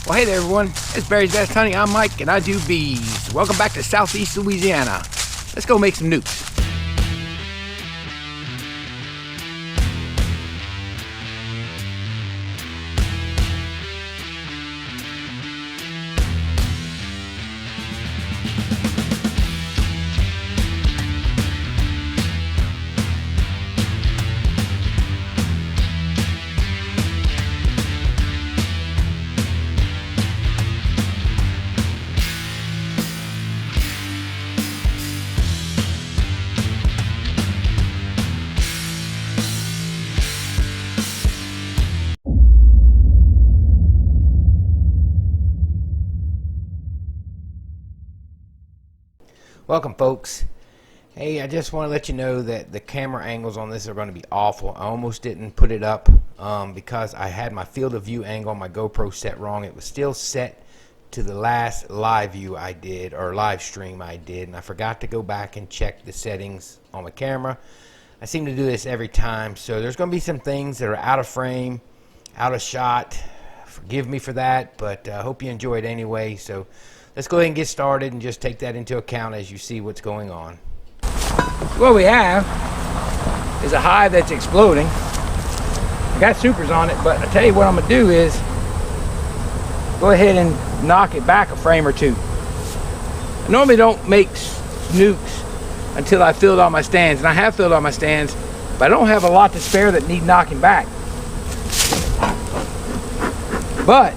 Well, hey there, everyone. It's Barry's Best Honey. I'm Mike, and I do bees. Welcome back to Southeast Louisiana. Let's go make some nukes. Welcome, folks. Hey, I just want to let you know that the camera angles on this are going to be awful. I almost didn't put it up because I had my field of view angle on my GoPro set wrong. It was still set to the last live view I did, or live stream I did, and I forgot to go back and check the settings on my camera. I seem to do this every time, so there's going to be some things that are out of frame, out of shot. Forgive me for that, but I hope you enjoy it anyway. So let's go ahead and get started and just take that into account as you see what's going on. What we have is a hive that's exploding. I got supers on it, but I tell you what I'm gonna do is go ahead and knock it back a frame or two. I normally don't make nukes until I filled all my stands, and I have filled all my stands, but I don't have a lot to spare that need knocking back. But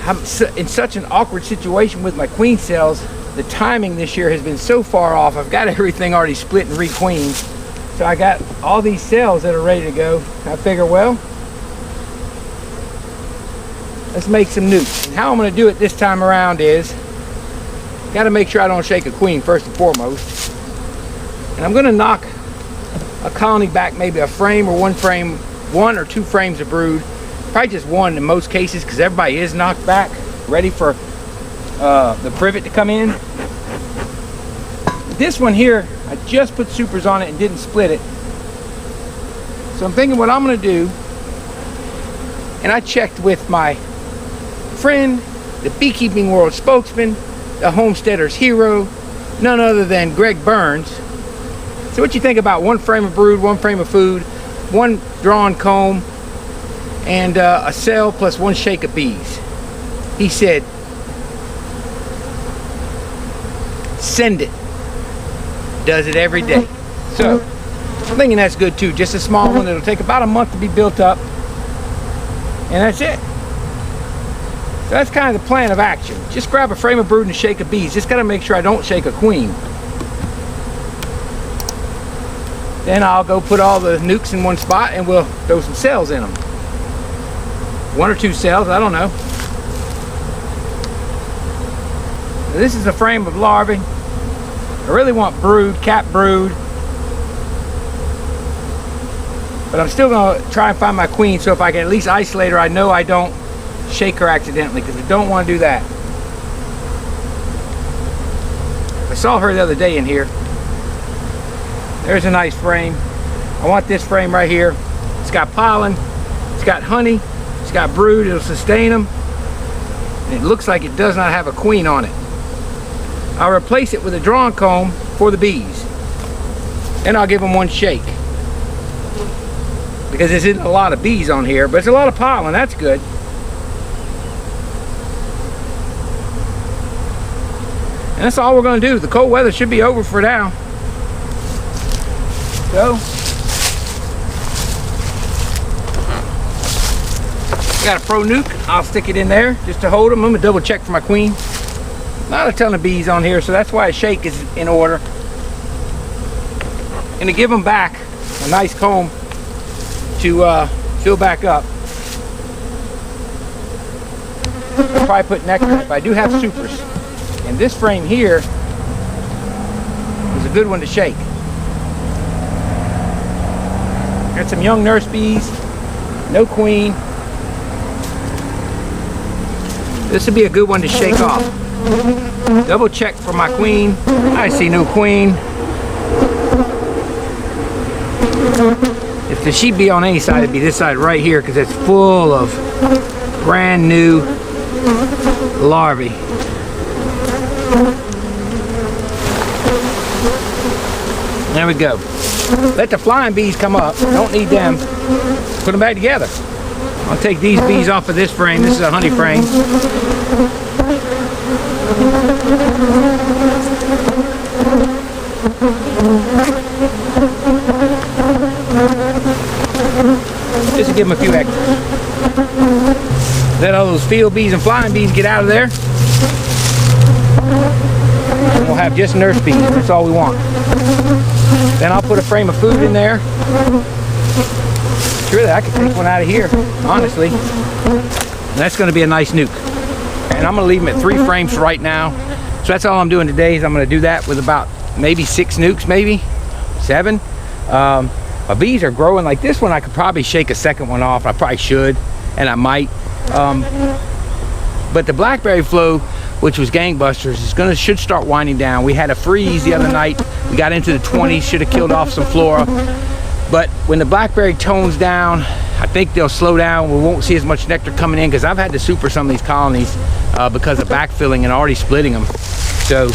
I'm in such an awkward situation with my queen cells. The timing this year has been so far off. I've got everything already split and re-queened. So I got all these cells that are ready to go. I figure, well, let's make some nukes. And how I'm going to do it this time around is, got to make sure I don't shake a queen first and foremost. And I'm going to knock a colony back maybe a frame or one or two frames of brood. Probably just one in most cases, because everybody is knocked back, ready for the privet to come in. This one here, I just put supers on it and didn't split it. So I'm thinking what I'm going to do, and I checked with my friend, the beekeeping world spokesman, the homesteader's hero, none other than Greg Burns. So what you think about one frame of brood, one frame of food, one drawn comb, and a cell plus one shake of bees? He said, send it. Does it every day. So I'm thinking that's good too. Just a small one that'll take about a month to be built up, and that's it. So that's kind of the plan of action. Just grab a frame of brood and a shake of bees. Just got to make sure I don't shake a queen. Then I'll go put all the nukes in one spot and we'll throw some cells in them. One or two cells, I don't know. Now, this is a frame of larvae. I really want brood, cap brood. But I'm still gonna try and find my queen, so if I can at least isolate her, I know I don't shake her accidentally, because I don't want to do that. I saw her the other day in here. There's a nice frame. I want this frame right here. It's got pollen, it's got honey, it's got brood, it'll sustain them. And it looks like it does not have a queen on it. I'll replace it with a drawn comb for the bees. And I'll give them one shake. Because there isn't a lot of bees on here, but it's a lot of pollen, that's good. And that's all we're gonna do. The cold weather should be over for now. So, got a pro nuke. I'll stick it in there just to hold them. I'm gonna double check for my queen. Not a ton of bees on here, so that's why a shake is in order. And to give them back a nice comb to fill back up. I'll probably put nectar in it, but I do have supers. And this frame here is a good one to shake. Got some young nurse bees, no queen. This would be a good one to shake off. Double check for my queen. I see no queen. If the sheep be on any side, it'd be this side right here, because it's full of brand new larvae. There we go. Let the flying bees come up. Don't need them. Put them back together. I'll take these bees off of this frame. This is a honey frame. Just to give them a few extras. Let all those field bees and flying bees get out of there. And we'll have just nurse bees. That's all we want. Then I'll put a frame of food in there. Surely I could take one out of here, honestly. And that's going to be a nice nuke. And I'm going to leave them at 3 frames right now. So that's all I'm doing today is I'm going to do that with about maybe 6 nukes, maybe 7. My bees are growing. Like this one, I could probably shake a second one off. I probably should, and I might. But the blackberry flow, which was gangbusters, should start winding down. We had a freeze the other night. We got into the 20s, should have killed off some flora. But when the blackberry tones down, I think they'll slow down. We won't see as much nectar coming in because I've had to super some of these colonies because of backfilling and already splitting them. So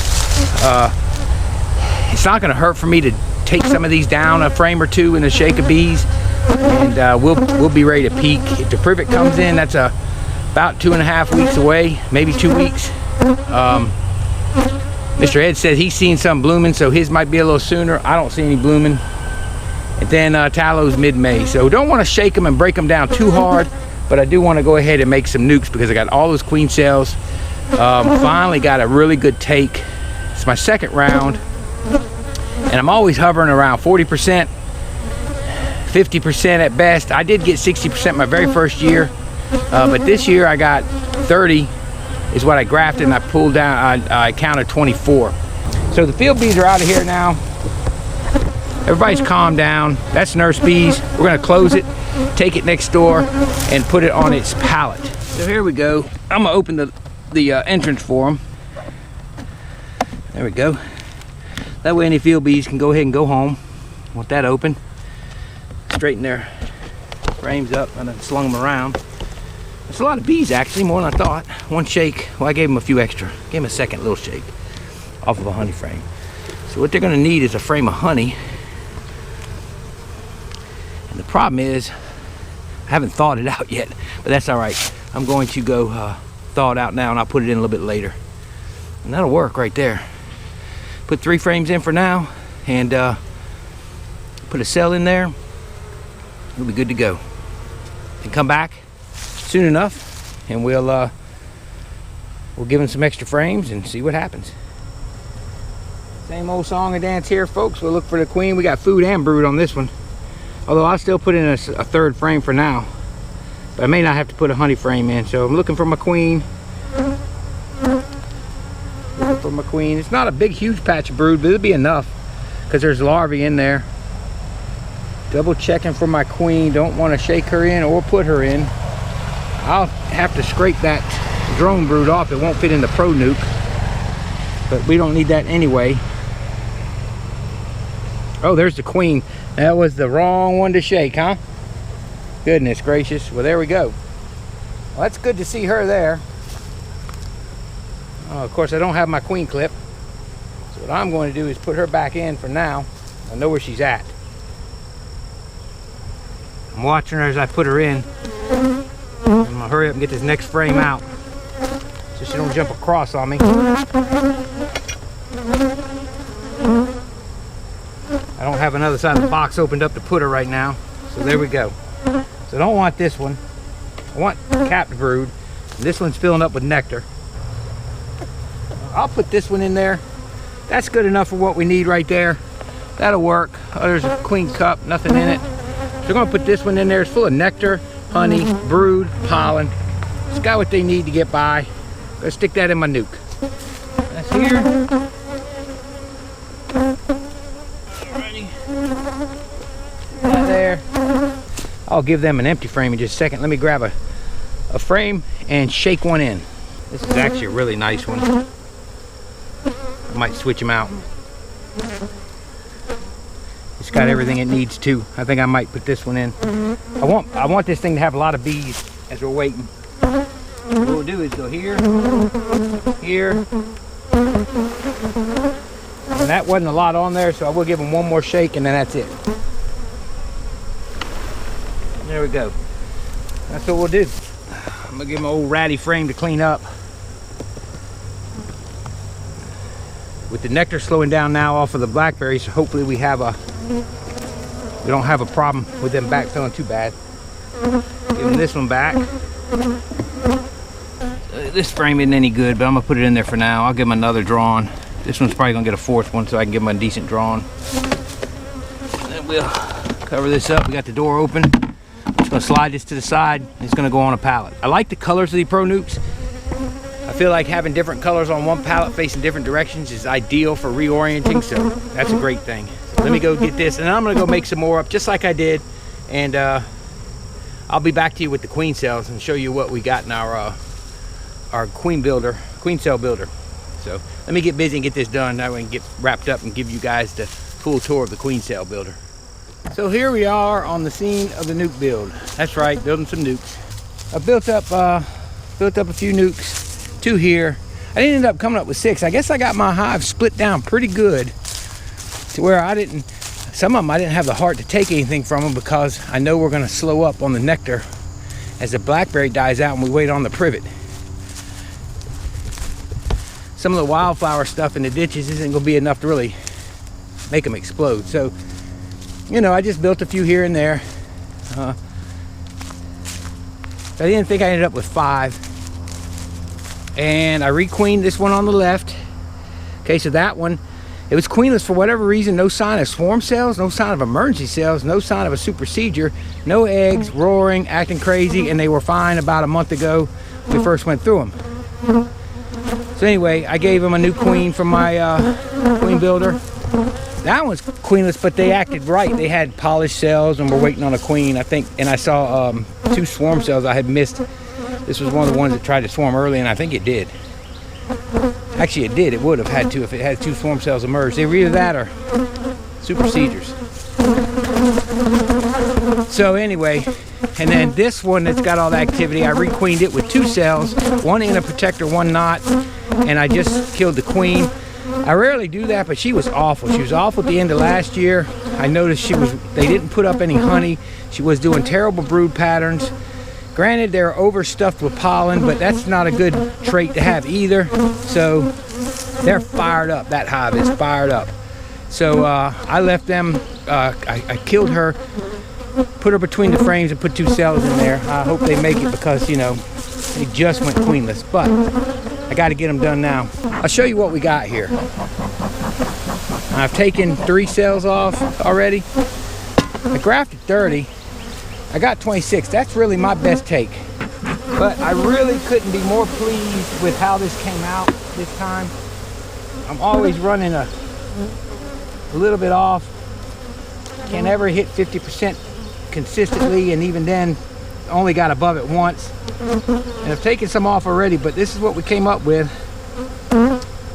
it's not going to hurt for me to take some of these down a frame or 2 in a shake of bees, and we'll be ready to peak. If the privet comes in, that's about 2.5 weeks away, maybe 2 weeks. Mr. Ed said he's seen some blooming, so his might be a little sooner. I don't see any blooming. And then tallow's mid-May, so don't want to shake them and break them down too hard, but I do want to go ahead and make some nukes because I got all those queen cells. Finally got a really good take. It's my 2nd round, and I'm always hovering around 40%, 50% at best. I did get 60% my very first year, but this year I got 30 is what I grafted, and I pulled down, I counted 24. So the field bees are out of here now. Everybody's calmed down. That's nurse bees. We're gonna close it, take it next door, and put it on its pallet. So here we go. I'm gonna open the entrance for them. There we go. That way any field bees can go ahead and go home. Want that open. Straighten their frames up, and then slung them around. There's a lot of bees actually, more than I thought. One shake, well I gave them a few extra. Gave them a second little shake off of a honey frame. So what they're gonna need is a frame of honey. And the problem is, I haven't thawed it out yet, but that's all right. I'm going to go thaw it out now, and I'll put it in a little bit later. And that'll work right there. Put 3 frames in for now, and put a cell in there. We'll be good to go. And come back soon enough, and we'll give them some extra frames and see what happens. Same old song and dance here, folks. We'll look for the queen. We got food and brood on this one. Although I'll still put in a 3rd frame for now. But I may not have to put a honey frame in. So I'm looking for my queen. Looking for my queen. It's not a big, huge patch of brood, but it'll be enough because there's larvae in there. Double checking for my queen. Don't want to shake her in or put her in. I'll have to scrape that drone brood off. It won't fit in the Pro Nuke. But we don't need that anyway. Oh, there's the queen. That was the wrong one to shake, huh? Goodness gracious. Well, there we go. Well, that's good to see her there. Oh, of course, I don't have my queen clip. So what I'm going to do is put her back in for now. I know where she's at. I'm watching her as I put her in. I'm going to hurry up and get this next frame out so she don't jump across on me. I don't have another side of the box opened up to put her right now. So there we go. So I don't want this one. I want capped brood. This one's filling up with nectar. I'll put this one in there. That's good enough for what we need right there. That'll work. Oh, there's a queen cup, nothing in it. So we're gonna put this one in there. It's full of nectar, honey, brood, pollen. It's got what they need to get by. Let's stick that in my nuke. That's here. There. I'll give them an empty frame in just a second. Let me grab a frame and shake one in. This is actually a really nice one. I might switch them out. It's got everything it needs to. I think I might put this one in. I want this thing to have a lot of bees as we're waiting. What we'll do is go here, here. And that wasn't a lot on there, so I will give them one more shake and then that's it. There we go. That's what we'll do. I'm gonna give them an old ratty frame to clean up. With the nectar slowing down now off of the blackberries, hopefully we don't have a problem with them backfilling too bad. Give them this one back. This frame isn't any good, but I'm gonna put it in there for now. I'll give them another drawn. This one's probably gonna get a fourth one so I can give them a decent drawn. And then we'll cover this up. We got the door open. I'm just gonna slide this to the side. It's gonna go on a pallet. I like the colors of the Pro Nukes. I feel like having different colors on one pallet facing different directions is ideal for reorienting, so that's a great thing. So let me go get this, and I'm gonna go make some more up just like I did, and I'll be back to you with the queen cells and show you what we got in our queen cell builder. So let me get busy and get this done. That way I can get wrapped up and give you guys the full tour of the queen cell builder. So here we are on the scene of the nuke build. That's right, building some nukes. I built up a few nukes. 2 here. I didn't end up coming up with 6. I guess I got my hive split down pretty good to where some of them I didn't have the heart to take anything from them because I know we're going to slow up on the nectar as the blackberry dies out and we wait on the privet. Some of the wildflower stuff in the ditches isn't going to be enough to really make them explode. So, you know, I just built a few here and there. I didn't think I ended up with 5. And I requeened this one on the left. Okay, so that one, it was queenless for whatever reason. No sign of swarm cells, no sign of emergency cells, no sign of a supersedure, no eggs, roaring, acting crazy, and they were fine about a month ago when we first went through them. So anyway, I gave them a new queen from my queen builder. That one's queenless, but they acted right. They had polished cells and we're waiting on a queen, I think. And I saw 2 swarm cells I had missed. This was one of the ones that tried to swarm early, and I think it did. Actually, it did. It would have had to if it had 2 swarm cells emerge. They were either that or supersedures. So anyway, and then this one that's got all the activity, I requeened it with 2 cells, 1 in a protector, 1 not, and I just killed the queen. I rarely do that, but she was awful. She was awful at the end of last year. I noticed they didn't put up any honey. She was doing terrible brood patterns. Granted, they're overstuffed with pollen, but that's not a good trait to have either. So they're fired up. That hive is fired up. So I left them. I killed her, put her between the frames, and put 2 cells in there. I hope they make it because, you know, they just went queenless. But I got to get them done now. I'll show you what we got here. I've taken 3 cells off already. I grafted 30. I got 26. That's really my best take. But I really couldn't be more pleased with how this came out this time. I'm always running a little bit off. Can't ever hit 50% consistently, and even then only got above it once. And I've taken some off already, but this is what we came up with.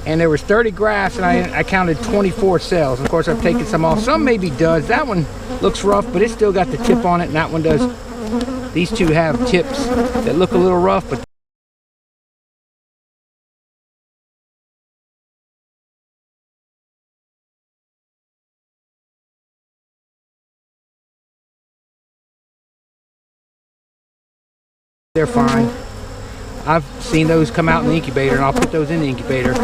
And there was 30 grafts, and I counted 24 cells. Of course, I've taken some off. Some may be duds. That one looks rough, but it's still got the tip on it, and that one does. These 2 have tips that look a little rough, but they're fine. I've seen those come out in the incubator, and I'll put those in the incubator.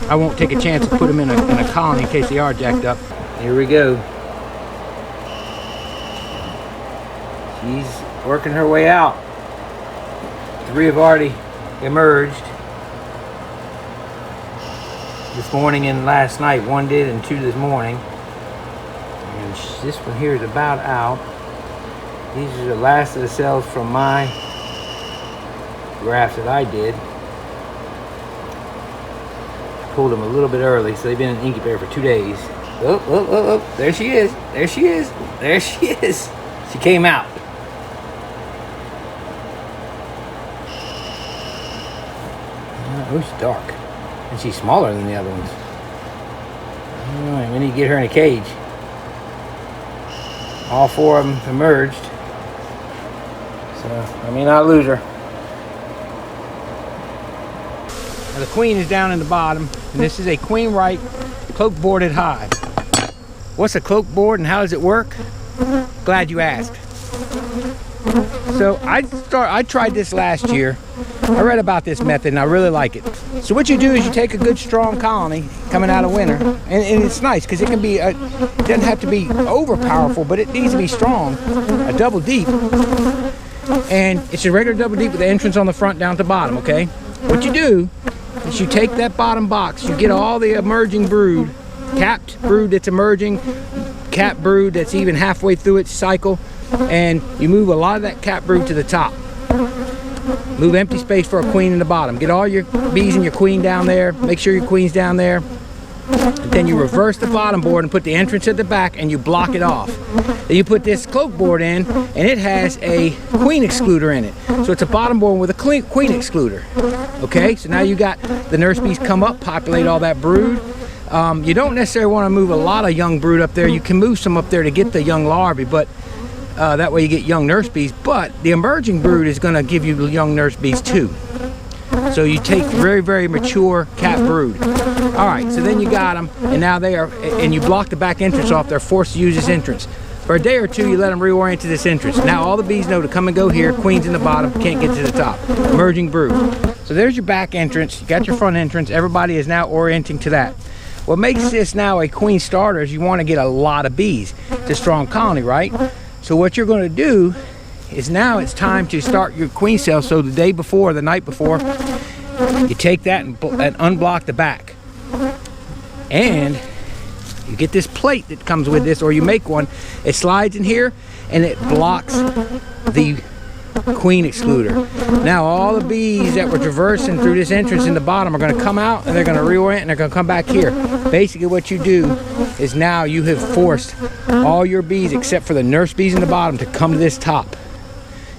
I won't take a chance to put them in a colony in case they are jacked up. Here we go. She's working her way out. 3 have already emerged. This morning and last night. 1 did and 2 this morning. And this one here is about out. These are the last of the cells from my grafts that I did. Pulled them a little bit early, so they've been in the incubator for 2 days. Oh, there she is. There she is. There she is. She came out. Oh, she's dark. And she's smaller than the other ones. All right, we need to get her in a cage. All 4 of them emerged. So I may not lose her. Now the queen is down in the bottom, and this is a queen right cloak boarded hive. What's a cloak board and how does it work? Glad you asked. So I tried this last year. I read about this method and I really like it. So what you do is you take a good strong colony coming out of winter, and it's nice because it can be it doesn't have to be over powerful, but it needs to be strong, a double deep, and it's a regular double deep with the entrance on the front down to the bottom. Okay, what you do is you take that bottom box, you get all the emerging brood, capped brood that's emerging, capped brood that's even halfway through its cycle, and you move a lot of that capped brood to the top. Move empty space for a queen in the bottom. Get all your bees and your queen down there. Make sure your queen's down there. And then you reverse the bottom board and put the entrance at the back and you block it off. Then you put this cloak board in and it has a queen excluder in it. So it's a bottom board with a queen excluder. Okay, so now you got the nurse bees come up, populate all that brood. You don't necessarily want to move a lot of young brood up there. You can move some up there to get the young larvae, but that way you get young nurse bees, but the emerging brood is going to give you young nurse bees too. So you take very, very mature cat brood. All right, so then you got them, and now they are, and you block the back entrance off. They're forced to use this entrance. For a day or two, you let them reorient to this entrance. Now all the bees know to come and go here. Queen's in the bottom, can't get to the top. Emerging brood. So there's your back entrance. You got your front entrance. Everybody is now orienting to that. What makes this now a queen starter is you want to get a lot of bees. It's a strong colony, right? So what you're going to do is now it's time to start your queen cell. So the day before, the night before, you take that and unblock the back. And you get this plate that comes with this, or you make one. It slides in here and it blocks the queen excluder. Now all the bees that were traversing through this entrance in the bottom are going to come out and they're going to reorient and they're going to come back here. Basically what you do is now you have forced all your bees except for the nurse bees in the bottom to come to this top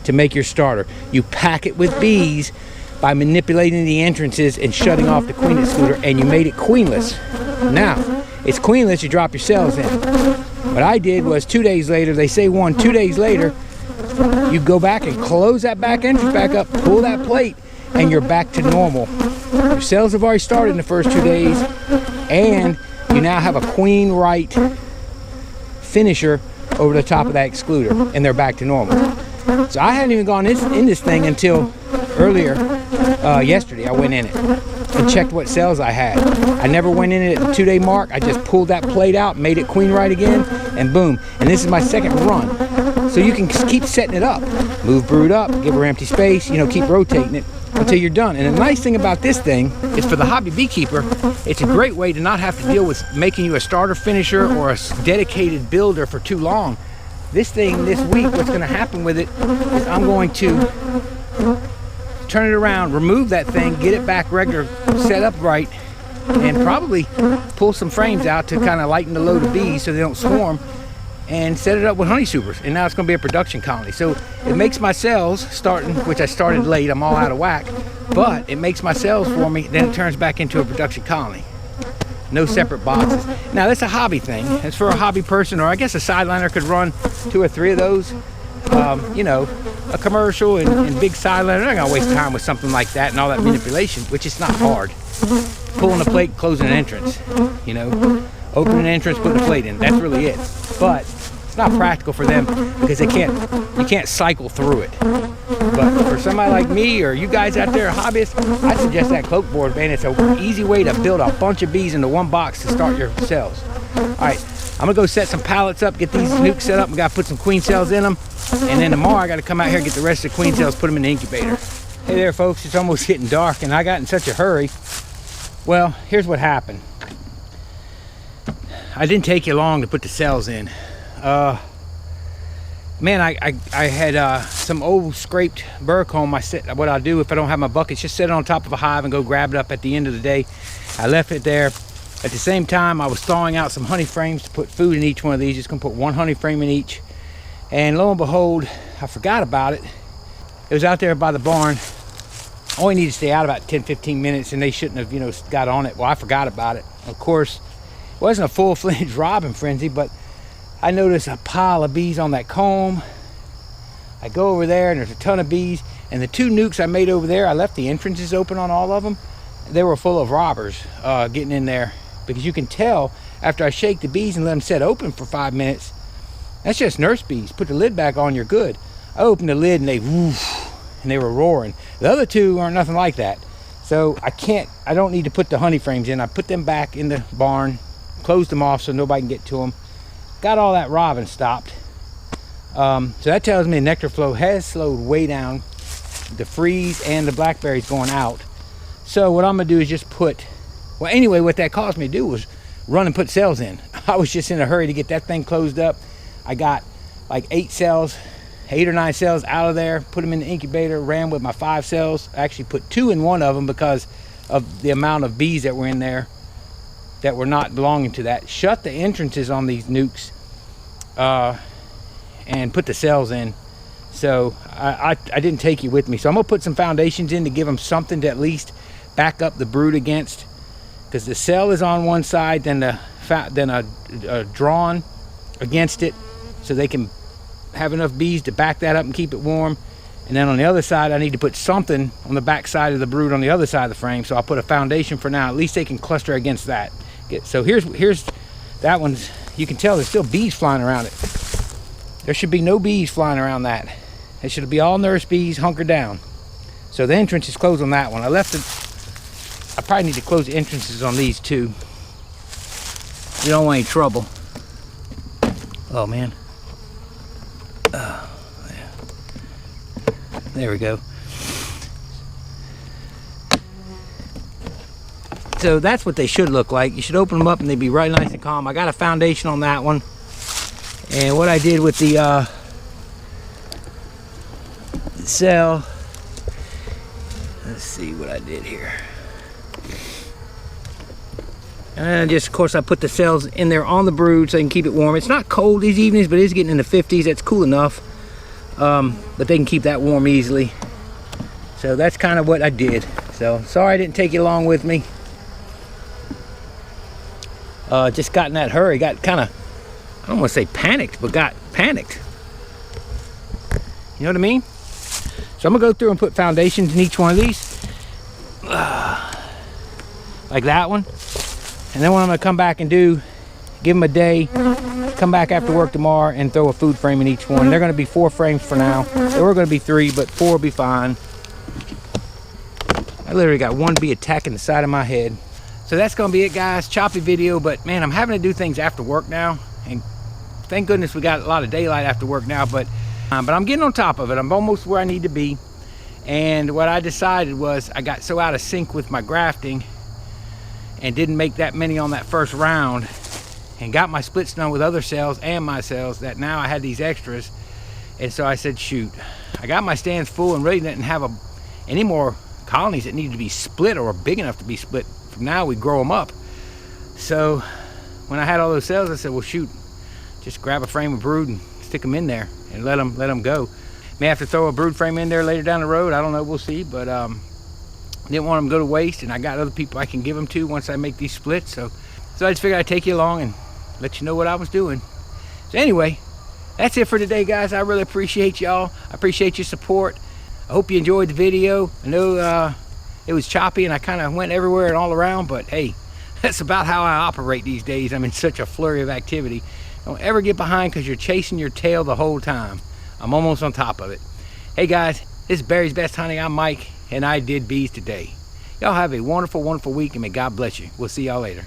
to make your starter. You pack it with bees by manipulating the entrances and shutting off the queen excluder, and you made it queenless. Now it's queenless, you drop your cells in. What I did was 2 days later, they say 2 days later, you go back and close that back entrance back up, pull that plate, and you're back to normal. Your cells have already started in the first 2 days, and you now have a queen right finisher over the top of that excluder, and they're back to normal. So I hadn't even gone in this thing until earlier yesterday. I went in it and checked what cells I had. I never went in it at the 2 day mark. I just pulled that plate out, made it queen right again, and boom. And this is my second run. So you can keep setting it up. Move brood up, give her empty space, keep rotating it until you're done. And the nice thing about this thing is for the hobby beekeeper, it's a great way to not have to deal with making you a starter finisher or a dedicated builder for too long. This thing this week, what's going to happen with it is I'm going to turn it around, remove that thing, get it back regular, set up right, and probably pull some frames out to kind of lighten the load of bees so they don't swarm, and set it up with honey supers. And now it's going to be a production colony. So it makes my cells starting, which I started late, I'm all out of whack, but it makes my cells for me, then it turns back into a production colony. No separate boxes. Now that's a hobby thing. It's for a hobby person, or I guess a sideliner could run 2 or 3 of those. A commercial and big sideliner. They're not gonna waste time with something like that and all that manipulation, which is not hard. Pulling the plate, closing an entrance. Opening an entrance, putting the plate in. That's really it. But it's not practical for them because you can't cycle through it. But for somebody like me or you guys out there, hobbyists, I suggest that cloak board, man. It's an easy way to build a bunch of bees into one box to start your cells. All right, I'm gonna go set some pallets up, get these NUCs set up. We gotta put some queen cells in them, and then tomorrow I gotta come out here and get the rest of the queen cells, put them in the incubator. Hey there, folks. It's almost getting dark, and I got in such a hurry. Well, here's what happened. I didn't take you long to put the cells in. Man, I had some old scraped burr comb. What I'll do if I don't have my buckets, just set it on top of a hive and go grab it up at the end of the day. I left it there. At the same time, I was thawing out some honey frames to put food in each one of these. Just gonna put 1 honey frame in each. And lo and behold, I forgot about it. It was out there by the barn. I only needed to stay out about 10-15 minutes, and they shouldn't have, got on it. Well, I forgot about it. Of course, it wasn't a full-fledged robbing frenzy, but I notice a pile of bees on that comb. I go over there and there's a ton of bees, and the 2 NUCs I made over there, I left the entrances open on all of them. They were full of robbers getting in there, because you can tell after I shake the bees and let them sit open for 5 minutes, that's just nurse bees. Put the lid back on, you're good. I opened the lid and they were roaring. The other 2 aren't nothing like that. So I don't need to put the honey frames in. I put them back in the barn, closed them off so nobody can get to them. Got all that robbing stopped. So that tells me nectar flow has slowed way down. The freeze and the blackberries going out. So what I'm gonna do is just well, anyway, what that caused me to do was run and put cells in. I was just in a hurry to get that thing closed up. I got like 8 or 9 cells out of there, put them in the incubator, ran with my 5 cells. I actually put 2 in one of them because of the amount of bees that were in there that were not belonging to that. Shut the entrances on these NUCs and put the cells in. So I didn't take you with me. So I'm gonna put some foundations in to give them something to at least back up the brood against, because the cell is on one side, then a drawn against it, so they can have enough bees to back that up and keep it warm. And then on the other side, I need to put something on the back side of the brood on the other side of the frame. So I'll put a foundation for now. At least they can cluster against that. So here's that one's. You can tell there's still bees flying around it. There should be no bees flying around that. It should be all nurse bees hunkered down. So the entrance is closed on that one. I probably need to close the entrances on these too. You don't want any trouble. Oh man. There we go. So that's what they should look like. You should open them up and they'd be right nice and calm. I got a foundation on that one. And what I did with the cell, let's see what I did here. And just, of course, I put the cells in there on the brood so they can keep it warm. It's not cold these evenings, but it is getting in the 50s. That's cool enough. But they can keep that warm easily. So that's kind of what I did. So sorry I didn't take you along with me. Just got in that hurry. Got kind of, I don't want to say panicked, but got panicked. You know what I mean? So I'm going to go through and put foundations in each one of these. Like that one. And then what I'm going to come back and do, give them a day, come back after work tomorrow and throw a food frame in each one. They're going to be 4 frames for now. They were going to be 3, but 4 will be fine. I literally got one bee attacking the side of my head. So that's going to be it, guys. Choppy video, but man, I'm having to do things after work now. And thank goodness we got a lot of daylight after work now, but I'm getting on top of it. I'm almost where I need to be. And what I decided was I got so out of sync with my grafting and didn't make that many on that first round, and got my splits done with other cells and my cells, that now I had these extras. And so I said, shoot, I got my stands full and really didn't have any more colonies that needed to be split or big enough to be split. From now we grow them up. So when I had all those cells, I said, well, shoot, just grab a frame of brood and stick them in there and let them go. May have to throw a brood frame in there later down the road. I don't know, we'll see. But didn't want them to go to waste, and I got other people I can give them to once I make these splits. So I just figured I'd take you along and let you know what I was doing. So anyway, that's it for today, guys. I really appreciate y'all. I appreciate your support. I hope you enjoyed the video. I know it was choppy and I kind of went everywhere and all around, but hey, that's about how I operate these days. I'm in such a flurry of activity. Don't ever get behind because you're chasing your tail the whole time. I'm almost on top of it. Hey guys, this is Barry's Best Honey. I'm Mike, and I did bees today. Y'all have a wonderful, wonderful week, and may God bless you. We'll see y'all later.